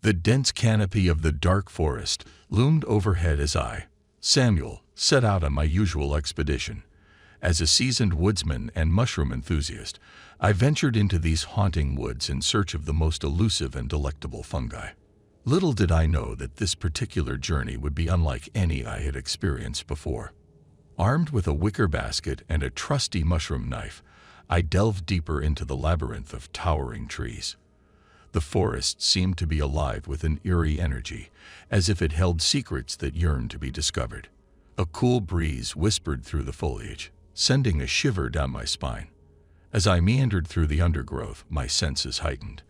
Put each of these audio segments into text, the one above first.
The dense canopy of the dark forest loomed overhead as I, Samuel, set out on my usual expedition. As a seasoned woodsman and mushroom enthusiast, I ventured into these haunting woods in search of the most elusive and delectable fungi. Little did I know that this particular journey would be unlike any I had experienced before. Armed with a wicker basket and a trusty mushroom knife, I delved deeper into the labyrinth of towering trees. The forest seemed to be alive with an eerie energy, as if it held secrets that yearned to be discovered. A cool breeze whispered through the foliage, sending a shiver down my spine. As I meandered through the undergrowth, my senses heightened.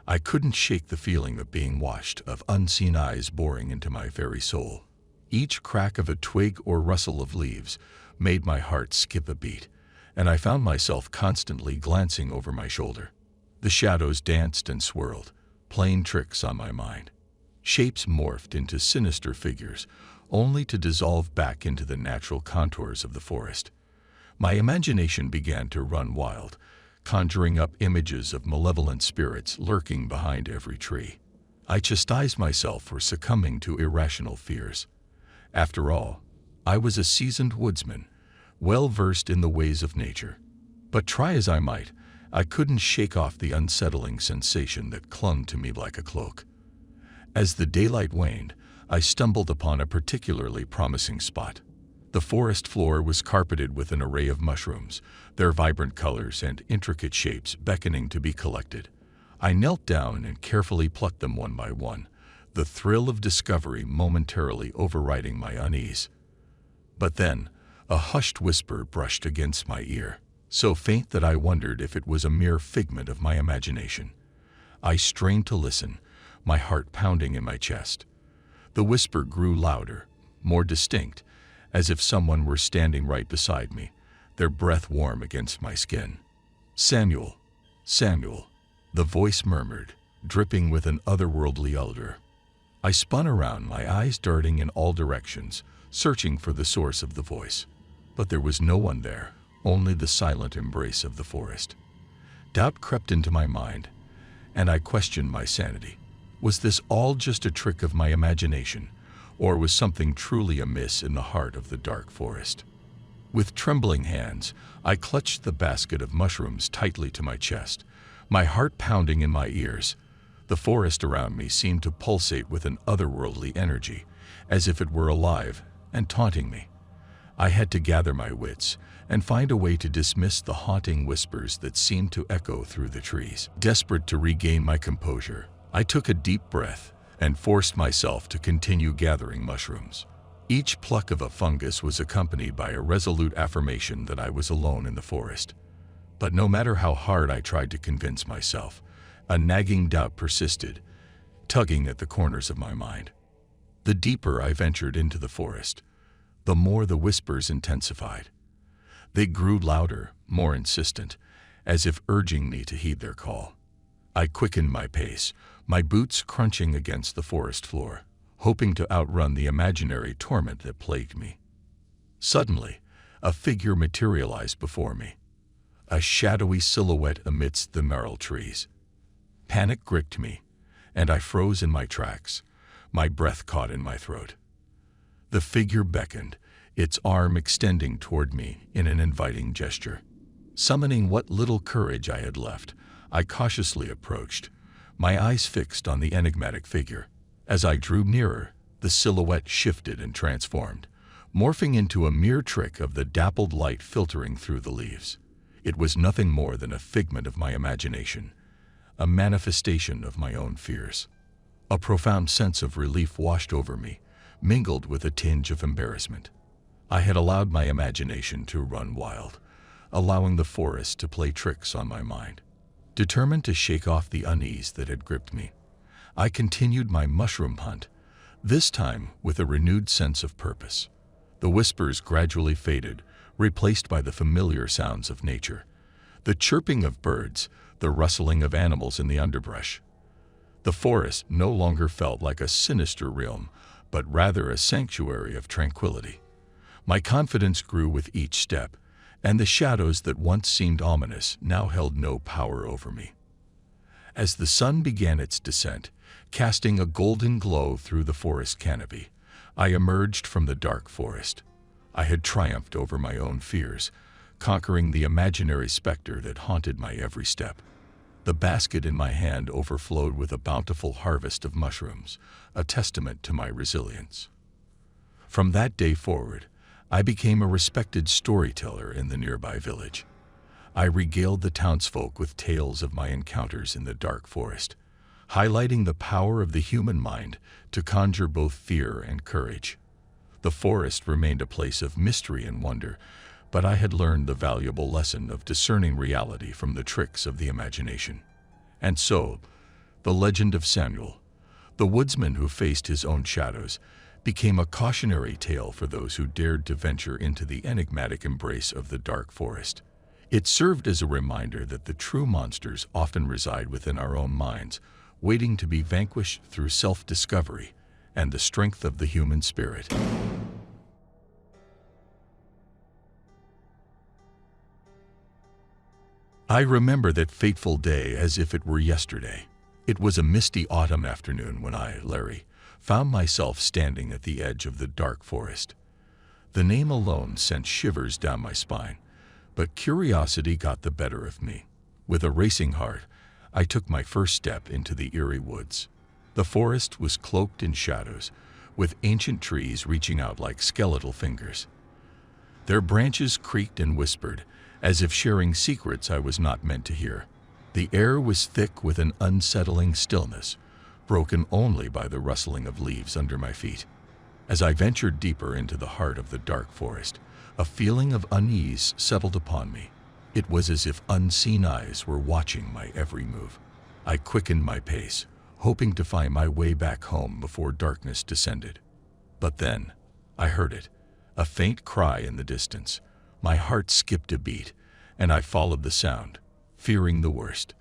I couldn't shake the feeling of being watched, of unseen eyes boring into my very soul. Each crack of a twig or rustle of leaves made my heart skip a beat, and I found myself constantly glancing over my shoulder. The shadows danced and swirled, playing tricks on my mind. Shapes morphed into sinister figures, only to dissolve back into the natural contours of the forest. My imagination began to run wild, conjuring up images of malevolent spirits lurking behind every tree. I chastised myself for succumbing to irrational fears. After all, I was a seasoned woodsman, well versed in the ways of nature. But try as I might, I couldn't shake off the unsettling sensation that clung to me like a cloak. As the daylight waned, I stumbled upon a particularly promising spot. The forest floor was carpeted with an array of mushrooms, their vibrant colors and intricate shapes beckoning to be collected. I knelt down and carefully plucked them one by one, the thrill of discovery momentarily overriding my unease. But then, a hushed whisper brushed against my ear, so faint that I wondered if it was a mere figment of my imagination. I strained to listen, my heart pounding in my chest. The whisper grew louder, more distinct, as if someone were standing right beside me, their breath warm against my skin. "Samuel, Samuel," the voice murmured, dripping with an otherworldly odor. I spun around, my eyes darting in all directions, searching for the source of the voice. But there was no one there, only the silent embrace of the forest. Doubt crept into my mind, and I questioned my sanity. Was this all just a trick of my imagination, or was something truly amiss in the heart of the dark forest? With trembling hands, I clutched the basket of mushrooms tightly to my chest, my heart pounding in my ears. The forest around me seemed to pulsate with an otherworldly energy, as if it were alive and taunting me. I had to gather my wits and find a way to dismiss the haunting whispers that seemed to echo through the trees. Desperate to regain my composure, I took a deep breath and forced myself to continue gathering mushrooms. Each pluck of a fungus was accompanied by a resolute affirmation that I was alone in the forest. But no matter how hard I tried to convince myself, a nagging doubt persisted, tugging at the corners of my mind. The deeper I ventured into the forest, the more the whispers intensified. They grew louder, more insistent, as if urging me to heed their call. I quickened my pace, my boots crunching against the forest floor, hoping to outrun the imaginary torment that plagued me. Suddenly, a figure materialized before me, a shadowy silhouette amidst the gnarled trees. Panic gripped me, and I froze in my tracks, my breath caught in my throat. The figure beckoned, its arm extending toward me in an inviting gesture. Summoning what little courage I had left, I cautiously approached, my eyes fixed on the enigmatic figure. As I drew nearer, the silhouette shifted and transformed, morphing into a mere trick of the dappled light filtering through the leaves. It was nothing more than a figment of my imagination, a manifestation of my own fears. A profound sense of relief washed over me, mingled with a tinge of embarrassment. I had allowed my imagination to run wild, allowing the forest to play tricks on my mind. Determined to shake off the unease that had gripped me, I continued my mushroom hunt, this time with a renewed sense of purpose. The whispers gradually faded, replaced by the familiar sounds of nature, the chirping of birds, the rustling of animals in the underbrush. The forest no longer felt like a sinister realm, but rather a sanctuary of tranquility. My confidence grew with each step, and the shadows that once seemed ominous now held no power over me. As the sun began its descent, casting a golden glow through the forest canopy, I emerged from the dark forest. I had triumphed over my own fears, conquering the imaginary specter that haunted my every step. The basket in my hand overflowed with a bountiful harvest of mushrooms, a testament to my resilience. From that day forward, I became a respected storyteller in the nearby village. I regaled the townsfolk with tales of my encounters in the dark forest, highlighting the power of the human mind to conjure both fear and courage. The forest remained a place of mystery and wonder, but I had learned the valuable lesson of discerning reality from the tricks of the imagination. And so, the legend of Samuel, the woodsman who faced his own shadows, became a cautionary tale for those who dared to venture into the enigmatic embrace of the dark forest. It served as a reminder that the true monsters often reside within our own minds, waiting to be vanquished through self-discovery and the strength of the human spirit. I remember that fateful day as if it were yesterday. It was a misty autumn afternoon when I, Larry, found myself standing at the edge of the dark forest. The name alone sent shivers down my spine, but curiosity got the better of me. With a racing heart, I took my first step into the eerie woods. The forest was cloaked in shadows, with ancient trees reaching out like skeletal fingers. Their branches creaked and whispered, as if sharing secrets I was not meant to hear. The air was thick with an unsettling stillness, broken only by the rustling of leaves under my feet. As I ventured deeper into the heart of the dark forest, a feeling of unease settled upon me. It was as if unseen eyes were watching my every move. I quickened my pace, hoping to find my way back home before darkness descended. But then, I heard it, a faint cry in the distance. My heart skipped a beat, and I followed the sound, fearing the worst.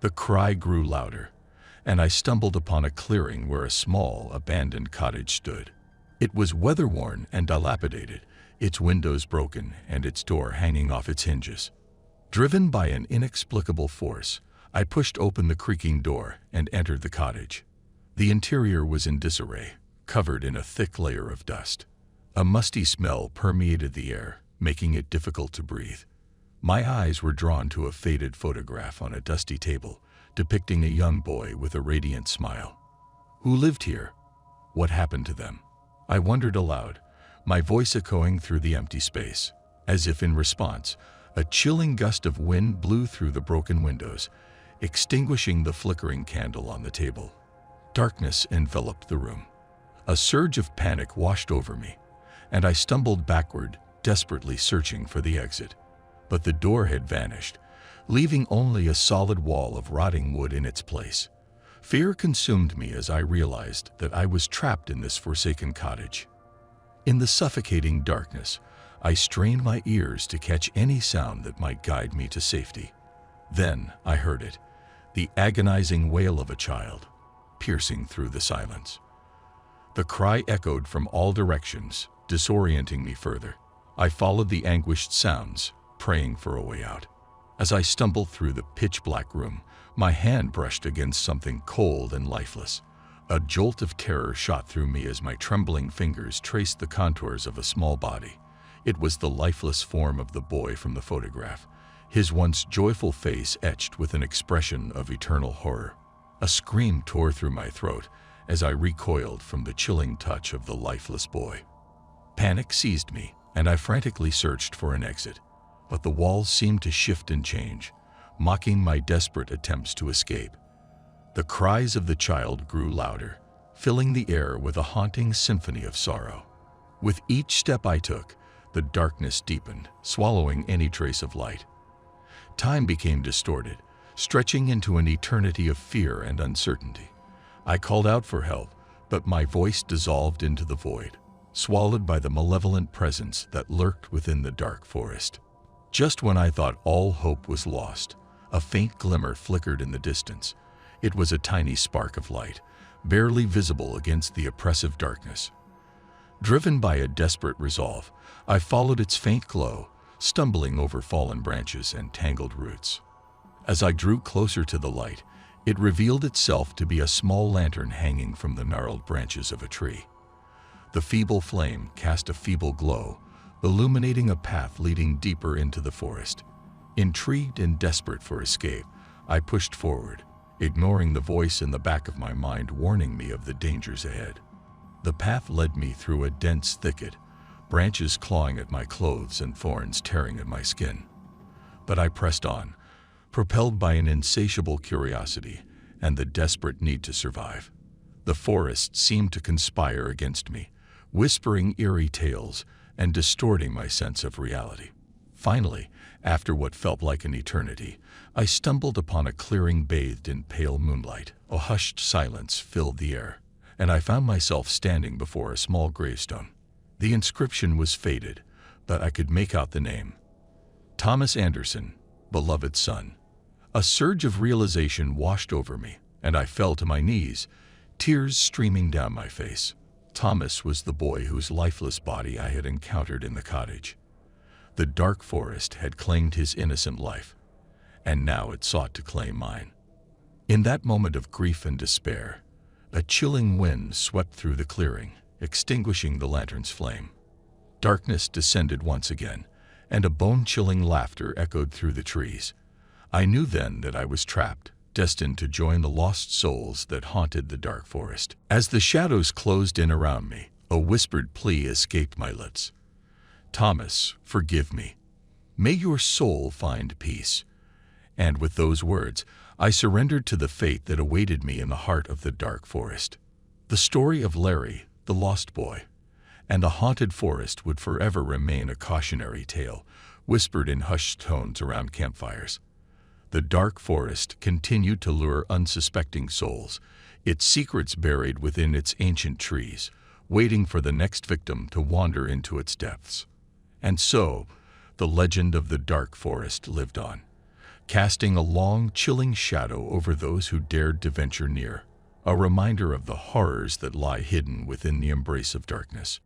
The cry grew louder, and I stumbled upon a clearing where a small, abandoned cottage stood. It was weather-worn and dilapidated, its windows broken and its door hanging off its hinges. Driven by an inexplicable force, I pushed open the creaking door and entered the cottage. The interior was in disarray, covered in a thick layer of dust. A musty smell permeated the air, making it difficult to breathe. My eyes were drawn to a faded photograph on a dusty table, depicting a young boy with a radiant smile. Who lived here? What happened to them? I wondered aloud, my voice echoing through the empty space. As if in response, a chilling gust of wind blew through the broken windows, extinguishing the flickering candle on the table. Darkness enveloped the room. A surge of panic washed over me, and I stumbled backward, desperately searching for the exit. But the door had vanished, leaving only a solid wall of rotting wood in its place. Fear consumed me as I realized that I was trapped in this forsaken cottage. In the suffocating darkness, I strained my ears to catch any sound that might guide me to safety. Then I heard it, the agonizing wail of a child, piercing through the silence. The cry echoed from all directions, disorienting me further. I followed the anguished sounds, praying for a way out. As I stumbled through the pitch-black room, my hand brushed against something cold and lifeless. A jolt of terror shot through me as my trembling fingers traced the contours of a small body. It was the lifeless form of the boy from the photograph, his once joyful face etched with an expression of eternal horror. A scream tore through my throat as I recoiled from the chilling touch of the lifeless boy. Panic seized me, and I frantically searched for an exit. But the walls seemed to shift and change, mocking my desperate attempts to escape. The cries of the child grew louder, filling the air with a haunting symphony of sorrow. With each step I took, the darkness deepened, swallowing any trace of light. Time became distorted, stretching into an eternity of fear and uncertainty. I called out for help, but my voice dissolved into the void, swallowed by the malevolent presence that lurked within the dark forest. Just when I thought all hope was lost, a faint glimmer flickered in the distance. It was a tiny spark of light, barely visible against the oppressive darkness. Driven by a desperate resolve, I followed its faint glow, stumbling over fallen branches and tangled roots. As I drew closer to the light, It revealed itself to be a small lantern hanging from the gnarled branches of a tree. The feeble flame cast a feeble glow, illuminating a path leading deeper into the forest. Intrigued and desperate for escape, I pushed forward, ignoring the voice in the back of my mind warning me of the dangers ahead. The path led me through a dense thicket, branches clawing at my clothes and thorns tearing at my skin. But I pressed on, propelled by an insatiable curiosity and the desperate need to survive. The forest seemed to conspire against me, whispering eerie tales and distorting my sense of reality. Finally, after what felt like an eternity, I stumbled upon a clearing bathed in pale moonlight. A hushed silence filled the air, and I found myself standing before a small gravestone. The inscription was faded, but I could make out the name. Thomas Anderson, beloved son. A surge of realization washed over me, and I fell to my knees, tears streaming down my face. Thomas was the boy whose lifeless body I had encountered in the cottage. The dark forest had claimed his innocent life, and now it sought to claim mine. In that moment of grief and despair, a chilling wind swept through the clearing, extinguishing the lantern's flame. Darkness descended once again, and a bone-chilling laughter echoed through the trees. I knew then that I was trapped, destined to join the lost souls that haunted the dark forest. As the shadows closed in around me, a whispered plea escaped my lips. Thomas, forgive me. May your soul find peace. And with those words, I surrendered to the fate that awaited me in the heart of the dark forest. The story of Larry, the lost boy, and the haunted forest would forever remain a cautionary tale, whispered in hushed tones around campfires. The dark forest continued to lure unsuspecting souls, its secrets buried within its ancient trees, waiting for the next victim to wander into its depths. And so, the legend of the dark forest lived on, casting a long, chilling shadow over those who dared to venture near, a reminder of the horrors that lie hidden within the embrace of darkness.